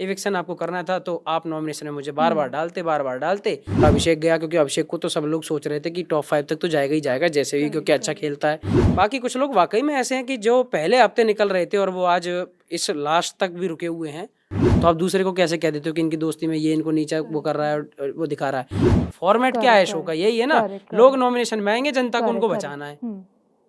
Eviction आपको करना था तो आप नॉमिनेशन में मुझे बार बार डालते। अभिषेक गया क्योंकि अभिषेक को तो सब लोग सोच रहे थे कि टॉप 5 तक तो जाएगा ही जाएगा जैसे भी, क्योंकि अच्छा खेलता है। बाकी कुछ लोग वाकई में ऐसे हैं कि जो पहले हफ्ते निकल रहे थे और वो आज इस लास्ट तक भी रुके हुए हैं, तो आप दूसरे को कैसे कह देते हो कि इनकी दोस्ती में ये इनको नीचा वो कर रहा है और वो दिखा रहा है। फॉर्मेट क्या है शो का, यही है ना, लोग नॉमिनेशन में आएंगे, जनता को उनको बचाना है।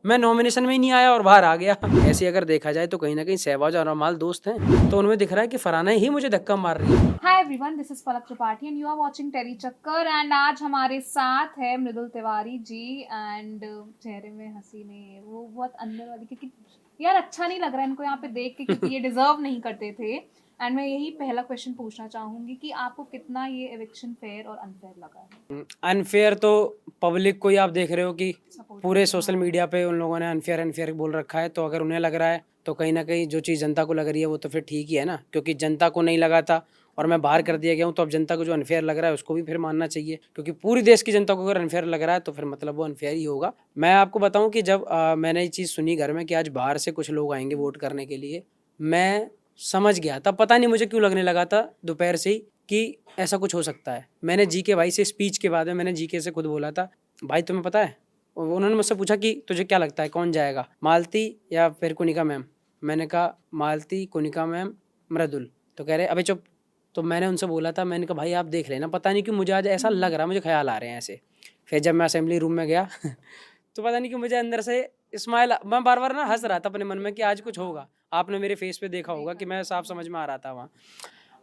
मैं नॉमिनेशन में ही नहीं आया और बाहर आ गया। ऐसे अगर देखा जाए तो कहीं ना कहीं सहवाज और अमाल दोस्त हैं, तो उनमें दिख रहा है कि फरहाना ही मुझे धक्का मार रही है। Hi everyone, this is Palak Tripathi and you are watching टेरी चक्कर। एंड आज हमारे साथ है मृदुल तिवारी जी। एंड चेहरे में हंसी नहीं है, वो बहुत अंदर वाली, क्योंकि यार अच्छा नहीं लग रहा है इनको यहाँ पे देख के, क्योंकि ये डिजर्व नहीं करते थे। एंड मैं यही पहला क्वेश्चन पूछना चाहूंगी कि आपको कितना ये एविक्शन फेयर और अनफेयर लगा है? अनफेयर तो पब्लिक को ही आप देख रहे हो कि पूरे सोशल मीडिया पे उन लोगों ने अनफेयर बोल रखा है, तो अगर उन्हें लग रहा है तो कहीं ना कहीं जो चीज़ जनता को लग रही है वो तो फिर ठीक ही है ना, क्योंकि जनता को नहीं लगा था और मैं बाहर कर दिया गया हूँ, तो अब जनता को जो अनफेयर लग रहा है उसको भी फिर मानना चाहिए, क्योंकि पूरी देश की जनता को अगर अनफेयर लग रहा है तो फिर मतलब वो अनफेयर ही होगा। मैं आपको बताऊं कि जब मैंने ये चीज़ सुनी घर में कि आज बाहर से कुछ लोग आएंगे वोट करने के लिए, मैं समझ गया था, पता नहीं मुझे क्यों लगने लगा था दोपहर से ही कि ऐसा कुछ हो सकता है। मैंने जीके भाई से स्पीच के बाद में मैंने जीके से खुद बोला था, भाई तुम्हें पता है, उन्होंने मुझसे पूछा कि तुझे क्या लगता है कौन जाएगा, मालती या फिर कुनिका मैम। मैंने कहा मालती, कुनिका मैम, मृदुल। तो कह रहे अबे चुप। तो मैंने उनसे बोला था, मैंने कहा भाई आप देख लेना, पता नहीं क्यों मुझे आज ऐसा लग रहा, मुझे ख्याल आ रहे हैं ऐसे। फिर जब मैं असेंबली रूम में गया तो पता नहीं क्यों मुझे अंदर से स्माइल, मैं बार बार ना हंस रहा था अपने मन में कि आज कुछ होगा। आपने मेरे फेस पे देखा होगा कि मैं साफ समझ में आ रहा था वहाँ।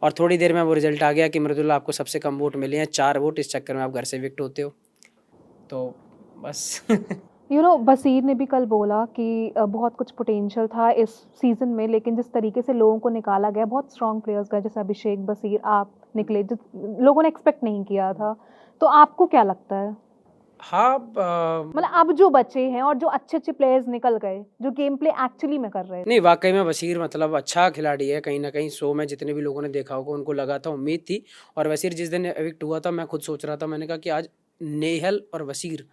और थोड़ी देर में वो रिजल्ट आ गया कि मृदुल्ला आपको सबसे कम वोट मिले हैं, 4 वोट, इस चक्कर में आप घर से विक्ट होते हो। तो बस बसीर ने भी कल बोला कि बहुत कुछ पोटेंशियल था इस सीज़न में, लेकिन जिस तरीके से लोगों को निकाला गया, बहुत स्ट्रॉन्ग प्लेयर्स गए, जैसे अभिषेक, बसीर, आप निकले, जो लोगों ने एक्सपेक्ट नहीं किया था। तो आपको क्या लगता है? हाँ, मतलब अब जो बचे हैं और जो अच्छे अच्छे प्लेयर्स निकल गए जो गेम प्ले एक्चुअली में कर रहे थे। नहीं वाकई में बशीर मतलब अच्छा खिलाड़ी है, कहीं ना कहीं शो में जितने भी लोगों ने देखा होगा उनको लगा था, उम्मीद थी। और बशीर जिस दिन एविक्ट हुआ था मैं खुद सोच रहा था, मैंने कहा कि आज नेहल और बशीर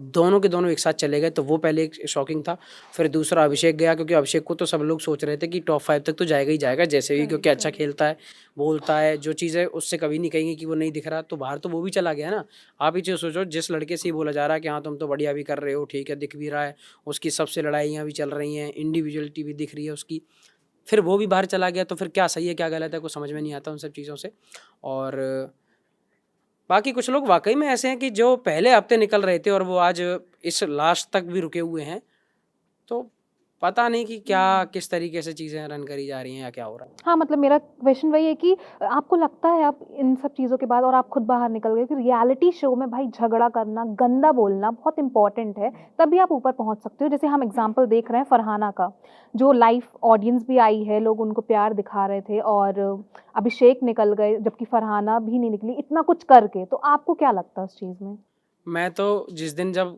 दोनों के दोनों एक साथ चले गए, तो वो पहले एक शॉकिंग था। फिर दूसरा अभिषेक गया, क्योंकि अभिषेक को तो सब लोग सोच रहे थे कि टॉप 5 तक तो जाएगा ही जाएगा जैसे भी, क्योंकि अच्छा खेलता है, बोलता है, जो चीज़ है उससे कभी नहीं कहेंगे कि वो नहीं दिख रहा। तो बाहर तो वो भी चला गया ना। आप ही चीज़ सोचो, जिस लड़के से ही बोला जा रहा है कि हाँ तुम तो बढ़िया भी कर रहे हो, ठीक है, दिख भी रहा है, उसकी सबसे लड़ाइयाँ भी चल रही हैं, इंडिविजुअलिटी भी दिख रही है उसकी, फिर वो भी बाहर चला गया, तो फिर क्या सही है क्या गलत है कुछ समझ में नहीं आता उन सब चीज़ों से। और बाकी कुछ लोग वाकई में ऐसे हैं कि जो पहले हफ्ते निकल रहे थे और वो आज इस लास्ट तक भी रुके हुए हैं, तो पता नहीं कि क्या किस तरीके से चीज़ें रन करी जा रही हैं या क्या हो रहा है। हाँ, मतलब मेरा क्वेश्चन वही है कि आपको लगता है आप इन सब चीज़ों के बाद, और आप खुद बाहर निकल गए, कि रियलिटी शो में भाई झगड़ा करना, गंदा बोलना बहुत इंपॉर्टेंट है, तभी आप ऊपर पहुंच सकते हो। जैसे हम एग्जांपल देख रहे हैं फरहाना का, जो लाइव ऑडियंस भी आई है, लोग उनको प्यार दिखा रहे थे, और अभिषेक निकल गए जबकि फरहाना भी नहीं निकली इतना कुछ करके। तो आपको क्या लगता है उस चीज़ में? मैं तो जिस दिन जब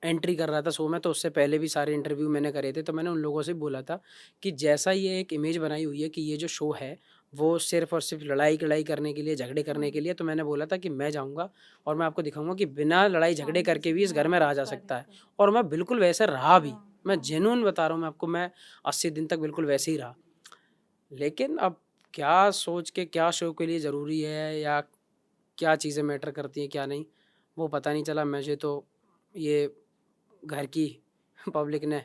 एंट्री कर रहा था शो में, तो उससे पहले भी सारे इंटरव्यू मैंने करे थे, तो मैंने उन लोगों से बोला था कि जैसा ये एक इमेज बनाई हुई है कि ये जो शो है वो सिर्फ और सिर्फ लड़ाई करने के लिए, झगड़े करने के लिए, तो मैंने बोला था कि मैं जाऊंगा और मैं आपको दिखाऊंगा कि बिना लड़ाई झगड़े करके भी इस घर में रहा जा सकता है। और मैं बिल्कुल वैसे रहा भी, मैं जेन्युइन बता रहा हूँ मैं आपको, मैं 80 दिन तक बिल्कुल वैसे ही रहा। लेकिन अब क्या सोच के क्या शो के लिए ज़रूरी है या क्या चीज़ें मैटर करती हैं क्या नहीं, वो पता नहीं चला। मुझे तो ये घर की पब्लिक ने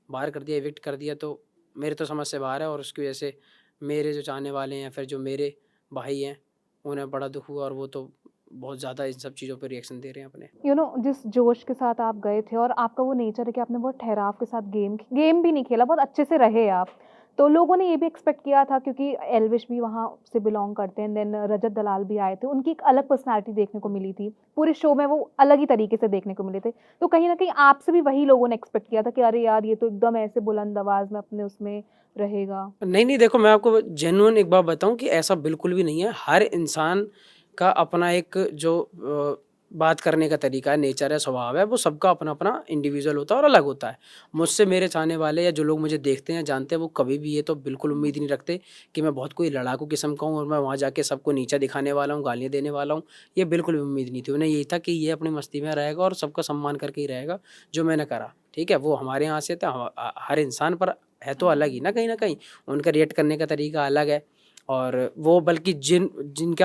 बाहर कर दिया, इविक्ट कर दिया, तो मेरे तो समझ से बाहर है। और उसकी वजह से मेरे जो चाहने वाले हैं, फिर जो मेरे भाई हैं, उन्हें बड़ा दुख हुआ और वो तो बहुत ज़्यादा इन सब चीज़ों पे रिएक्शन दे रहे हैं अपने। जिस जोश के साथ आप गए थे, और आपका वो नेचर है कि आपने बहुत ठहराव के साथ गेम भी नहीं खेला, बहुत अच्छे से रहे आप, तो लोगों ने ये भी एक्सपेक्ट किया था, क्योंकि एल्विश भी वहाँ से बिलोंग करते हैं, देन रजत दलाल भी आए थे, उनकी एक अलग पर्सनालिटी देखने को मिली थी, पूरे शो में वो अलग ही तरीके से देखने को मिले थे। तो कहीं ना कहीं आपसे भी वही लोगों ने एक्सपेक्ट किया था कि अरे यार ये तो एकदम ऐसे बुलंद आवाज में अपने उसमें रहेगा। नहीं देखो, मैं आपको जेन्युइन एक बात बताऊं कि ऐसा बिल्कुल भी नहीं है। हर इंसान का अपना एक जो बात करने का तरीका है, नेचर है, स्वभाव है, वो सबका अपना अपना इंडिविजुअल होता है और अलग होता है। मुझसे मेरे चाहने वाले या जो लोग मुझे देखते हैं जानते हैं, वो कभी भी ये तो बिल्कुल उम्मीद नहीं रखते कि मैं बहुत कोई लड़ाकू किस्म का हूँ और मैं वहाँ जाके सबको नीचा दिखाने वाला हूँ, गालियाँ देने वाला हूँ। ये बिल्कुल भी उम्मीद नहीं थी उन्हें, यही था कि ये अपनी मस्ती में रहेगा और सबका सम्मान करके ही रहेगा जो मैंने करा। ठीक है, वो हमारे यहाँ से था, हर इंसान पर है तो अलग ही ना कहीं, उनका रिएक्ट करने का तरीका अलग है। और वो बल्कि जिनकी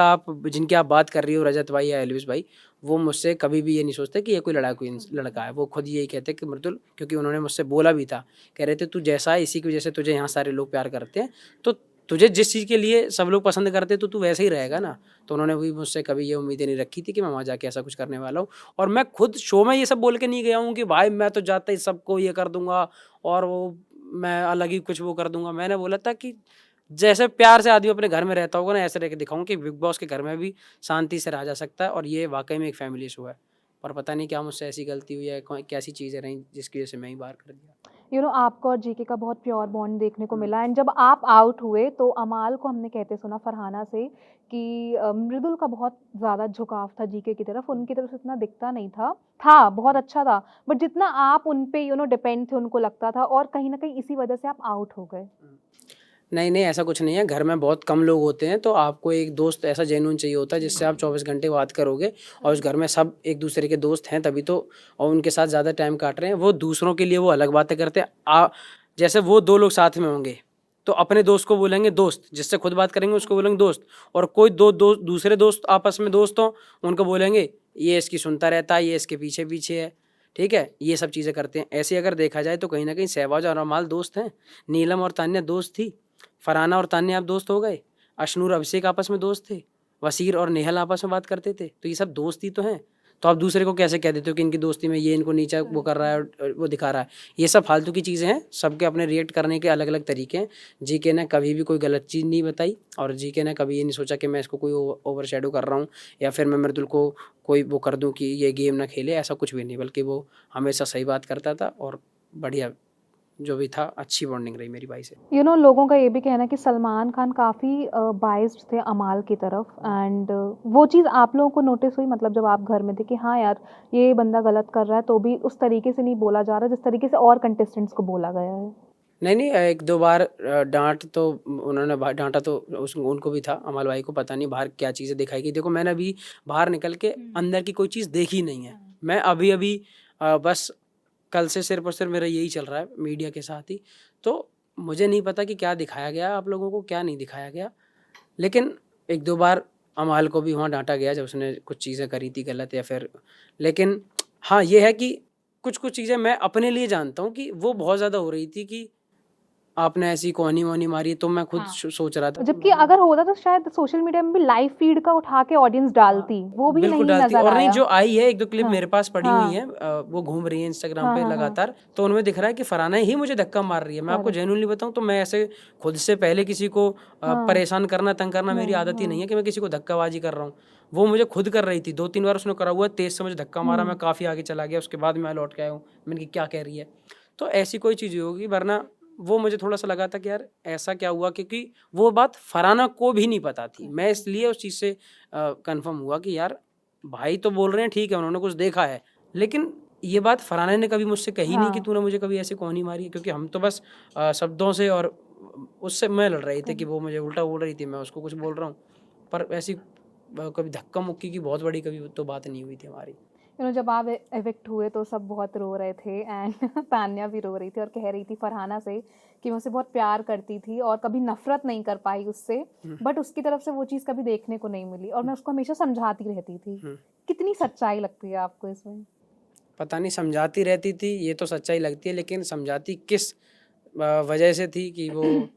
आप बात कर रही हो, रजत भाई या एल्विस भाई, वो मुझसे कभी भी ये नहीं सोचते कि ये कोई लड़ाकू लड़का है। वो खुद यही कहते कि मृदुल, क्योंकि उन्होंने मुझसे बोला भी था, कह रहे थे तू जैसा है इसी की वजह से तुझे यहाँ सारे लोग प्यार करते हैं, तो तुझे जिस चीज़ के लिए सब लोग पसंद करते तो तू वैसे ही रहेगा ना। तो उन्होंने भी मुझसे कभी ये उम्मीदें नहीं रखी थी कि मैं वहाँ जाके ऐसा कुछ करने वाला हूँ। और मैं खुद शो में ये सब बोल के नहीं गया हूँ कि भाई मैं तो जाता ही सबको ये कर दूंगा और वो मैं अलग ही कुछ वो कर दूंगा। मैंने बोला था कि जैसे प्यार से आदमी अपने घर में रहता होगा ना, ऐसे रह के दिखाऊं कि बिग बॉस के घर में भी शांति से रहा जा सकता है, और ये वाकई में एक फैमिली शो है। पर पता नहीं क्या मुझसे ऐसी गलती हुई है, कैसी चीज़ें रहीं जिसकी वजह से मैं ही बाहर कर दिया। आपको और जीके का बहुत प्योर बॉन्ड देखने को मिला, एंड जब आप आउट हुए तो अमाल को हमने कहते सुना फरहाना से कि मृदुल का बहुत ज़्यादा झुकाव था जीके की तरफ, उनकी तरफ से इतना दिखता नहीं था बहुत अच्छा था, बट जितना आप उन पे डिपेंड थे उनको लगता था, और कहीं ना कहीं इसी वजह से आप आउट हो गए। नहीं ऐसा कुछ नहीं है। घर में बहुत कम लोग होते हैं, तो आपको एक दोस्त ऐसा जेन्युइन चाहिए होता है जिससे आप 24 घंटे बात करोगे, और उस घर में सब एक दूसरे के दोस्त हैं तभी तो, और उनके साथ ज़्यादा टाइम काट रहे हैं। वो दूसरों के लिए वो अलग बातें करते हैं। जैसे वो 2 लोग साथ में होंगे तो अपने दोस्त को बोलेंगे दोस्त, जिससे खुद बात करेंगे उसको बोलेंगे दोस्त, और कोई दूसरे दोस्त आपस में दोस्त हों उनको बोलेंगे ये इसकी सुनता रहता है, ये इसके पीछे पीछे है, ठीक है। ये सब चीज़ें करते हैं। ऐसे अगर देखा जाए तो कहीं ना कहीं सहवाज और अमाल दोस्त हैं, नीलम और तान्या दोस्त थी, फरहाना और तान्या आप दोस्त हो गए, अशनूर अभिषेक आपस में दोस्त थे, वसीर और नेहल आपस में बात करते थे, तो ये सब दोस्ती तो हैं। तो आप दूसरे को कैसे कह देते हो कि इनकी दोस्ती में ये इनको नीचा वो कर रहा है और वो दिखा रहा है। ये सब फालतू की चीज़ें हैं। सबके अपने रिएक्ट करने के अलग अलग तरीके हैं। जीके ने कभी भी कोई गलत चीज़ नहीं बताई, और जीके ने कभी ये नहीं सोचा कि मैं इसको कोई ओवर शेडो कर रहा हूँ या फिर मैं मृदुल को कोई वो कर दूँ कि ये गेम ना खेले, ऐसा कुछ भी नहीं। बल्कि वो हमेशा सही बात करता था, और बढ़िया जो भी था अच्छी बॉन्डिंग रही मेरी भाई से। लोगों का ये भी कहना है कि सलमान खान काफ़ी बाइस्ड थे अमाल की तरफ, एंड वो चीज़ आप लोगों को नोटिस हुई, मतलब जब आप घर में थे कि हाँ यार ये बंदा गलत कर रहा है, तो भी उस तरीके से नहीं बोला जा रहा जिस तरीके से और कंटेस्टेंट्स को बोला गया है? नहीं 1-2 बार डांट तो उन्होंने डांटा तो उनको भी था, अमल भाई को। पता नहीं बाहर क्या चीज़ें दिखाई गई। देखो मैंने अभी बाहर निकल के अंदर की कोई चीज़ देखी नहीं है। मैं अभी बस कल से सिर्फ और सिर्फ मेरा यही चल रहा है मीडिया के साथ ही, तो मुझे नहीं पता कि क्या दिखाया गया आप लोगों को, क्या नहीं दिखाया गया। लेकिन 1-2 बार अमाल को भी वहाँ डांटा गया जब उसने कुछ चीज़ें करी थी गलत या फिर, लेकिन हाँ ये है कि कुछ चीज़ें मैं अपने लिए जानता हूँ कि वो बहुत ज़्यादा हो रही थी कि आपने ऐसी कोहनी वोहनी मारी, तो मैं खुद सोच रहा था। जबकि अगर होता तो शायद सोशल मीडिया में भी लाइव फीड का उठा के ऑडियंस डालती, वो भी बिल्कुल नहीं डालती। नजर और नहीं आया। जो आई है 1-2 क्लिप हाँ, मेरे पास पड़ी हाँ, हुई है, वो घूम रही है इंस्टाग्राम हाँ, पे हाँ, हाँ, लगातार, तो उनमें दिख रहा है कि फरहाना ही मुझे धक्का मार रही है। मैं आपको correct, जेन्युइनली बताऊं तो मैं ऐसे खुद से पहले किसी को हाँ, परेशान करना तंग करना मेरी आदत ही नहीं है कि मैं किसी को धक्काबाजी कर रहा हूँ। वो मुझे खुद कर रही थी, 2-3 बार उसने करा हुआ है, तेज से मुझे धक्का मारा, मैं काफ़ी आगे चला गया, उसके बाद मैं लौट के आया हूँ। मैंने क्या कह रही है, तो ऐसी कोई चीज़ होगी, वरना वो मुझे थोड़ा सा लगा था कि यार ऐसा क्या हुआ, क्योंकि वो बात फरहाना को भी नहीं पता थी। मैं इसलिए उस चीज़ से कंफर्म हुआ कि यार भाई तो बोल रहे हैं ठीक है उन्होंने कुछ देखा है, लेकिन ये बात फरहाना ने कभी मुझसे कही नहीं कि तूने मुझे कभी ऐसे कोहनी मारी है, क्योंकि हम तो बस शब्दों से और उससे मैं लड़ रही थी कि वो मुझे उल्टा बोल रही थी, मैं उसको कुछ बोल रहा हूँ, पर ऐसी कभी धक्का मुक्की की बहुत बड़ी कभी तो बात नहीं हुई थी हमारी। जब आप इविक्ट हुए तो सब बहुत रो रहे थे, एंड तान्या भी रो रही थी और कह रही थी फरहाना से कि मैं उसे बहुत प्यार करती थी और कभी नफरत नहीं कर पाई उससे, बट उसकी तरफ से वो चीज़ कभी देखने को नहीं मिली और मैं उसको हमेशा समझाती रहती थी। कितनी सच्चाई लगती है आपको इसमें? पता नहीं समझाती रहती थी, ये तो सच्चाई लगती है, लेकिन समझाती किस वजह से थी कि वो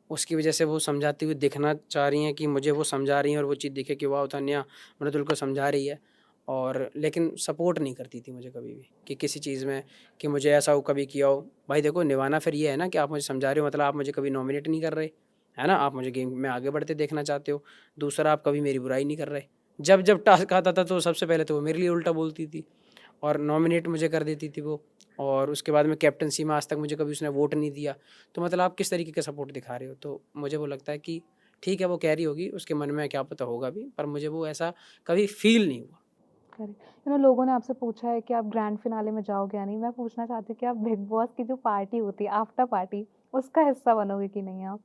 उसकी वजह से वो समझाती हुई दिखना चाह रही हैं कि मुझे वो समझा रही हैं और वो चीज़ दिखे कि वाह तान्या मृदुल को समझा रही है, और लेकिन सपोर्ट नहीं करती थी मुझे कभी भी कि किसी चीज़ में कि मुझे ऐसा हो कभी किया हो। भाई देखो निभाना फिर ये है ना कि आप मुझे समझा रहे हो, मतलब आप मुझे कभी नॉमिनेट नहीं कर रहे, है ना, आप मुझे गेम में आगे बढ़ते देखना चाहते हो। दूसरा, आप कभी मेरी बुराई नहीं कर रहे। जब टास्क आता था तो सबसे पहले तो वो मेरे लिए उल्टा बोलती थी और नॉमिनेट मुझे कर देती थी वो, और उसके बाद में कैप्टनसी में आज तक मुझे कभी उसने वोट नहीं दिया। तो मतलब आप किस तरीके का सपोर्ट दिखा रहे हो? तो मुझे वो लगता है कि ठीक है वो कह रही होगी, उसके मन में क्या पता होगा भी, पर मुझे वो ऐसा कभी फील नहीं हुआ। लोगों ने आपसे पूछा है कि आप ग्रैंड फिनाले में जाओगे या नहीं। मैं पूछना चाहती हूँ कि आप बिग बॉस की जो पार्टी होती है आफ्टर पार्टी, उसका हिस्सा बनोगे कि नहीं आप?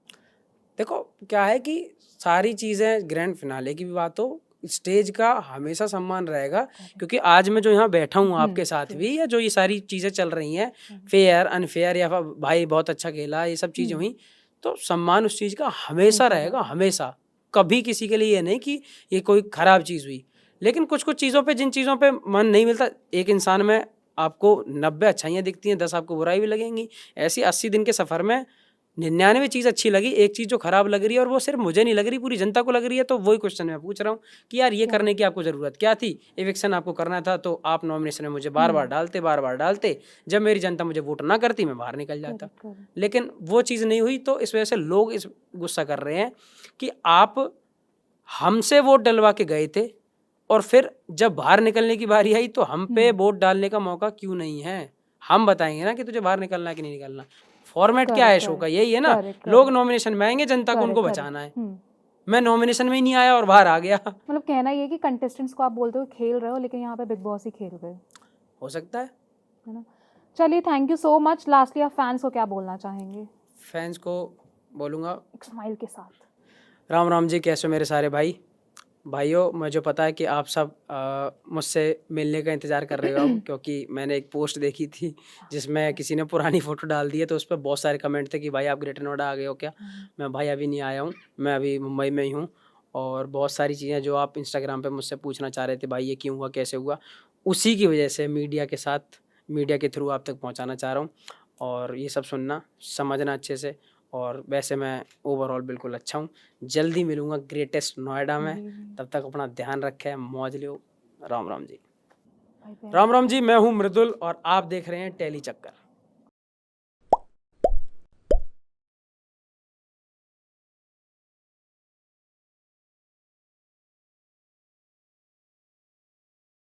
देखो क्या है कि सारी चीज़ें ग्रैंड फिनाले की भी बात हो, स्टेज का हमेशा सम्मान रहेगा, क्योंकि आज मैं जो यहाँ बैठा हूँ आपके साथ भी, या जो ये सारी चीज़ें चल रही हैं फेयर अनफेयर या भाई बहुत अच्छा खेला, ये सब चीज़ें हुई, तो सम्मान उस चीज़ का हमेशा रहेगा, हमेशा। कभी किसी के लिए ये नहीं कि ये कोई खराब चीज़ हुई, लेकिन कुछ कुछ चीज़ों पे, जिन चीज़ों पे मन नहीं मिलता, एक इंसान में आपको 90 अच्छाइयाँ दिखती हैं, 10 आपको बुराई भी लगेंगी। ऐसी 80 दिन के सफ़र में 99 चीज़ अच्छी लगी, एक चीज़ जो खराब लग रही है और वो सिर्फ मुझे नहीं लग रही, पूरी जनता को लग रही है। तो वही क्वेश्चन मैं पूछ रहा हूँ कि यार ये करने की आपको ज़रूरत क्या थी? इविक्शन आपको करना था तो आप नॉमिनेशन में मुझे बार बार डालते। जब मेरी जनता मुझे वोट ना करती, मैं बाहर निकल जाता। लेकिन वो चीज़ नहीं हुई, तो इस वजह से लोग इस गुस्सा कर रहे हैं कि आप हमसे वोट डलवा के गए थे और फिर जब बाहर निकलने की बारी आई तो हम पे वोट डालने का मौका क्यों नहीं है? हम बताएंगे ना कि तुझे बाहर निकलना है कि नहीं निकलना। फॉर्मेट क्या है शो का? यही है ना। लोग नॉमिनेशन में आएंगे, जनता को उनको बचाना है। मैं नॉमिनेशन में ही नहीं आया और बाहर आ गया। मतलब कहना ये कि कंटेस्टेंट्स को आप बोलते हो खेल रहे हो, लेकिन यहाँ पे बिग बॉस ही खेल गए, हो सकता है ना। चलिए, thank you so much. Lastly आप फैंस को क्या बोलना चाहेंगे? फैंस को बोलूँगा एक स्माइल के साथ, राम राम जी, कैसे हो मेरे सारे भाइयों। मुझे पता है कि आप सब मुझसे मिलने का इंतज़ार कर रहे हो अब, क्योंकि मैंने एक पोस्ट देखी थी जिसमें किसी ने पुरानी फ़ोटो डाल दी है, तो उस पर बहुत सारे कमेंट थे कि भाई आप ग्रेटर नोएडा आ गए हो क्या? मैं भाई अभी नहीं आया हूँ, मैं अभी मुंबई में ही हूँ। और बहुत सारी चीज़ें जो आप इंस्टाग्राम पे मुझसे पूछना चाह रहे थे, भाई ये क्यों हुआ, कैसे हुआ, उसी की वजह से मीडिया के थ्रू आप तक पहुँचाना चाह रहा हूँ। और ये सब सुनना, समझना अच्छे से। और वैसे मैं ओवरऑल बिल्कुल अच्छा हूँ। जल्दी मिलूँगा ग्रेटेस्ट नोएडा में, तब तक अपना ध्यान रखें, मौज लो। राम राम जी। राम राम जी, मैं हूँ मृदुल और आप देख रहे हैं टेली चक्कर।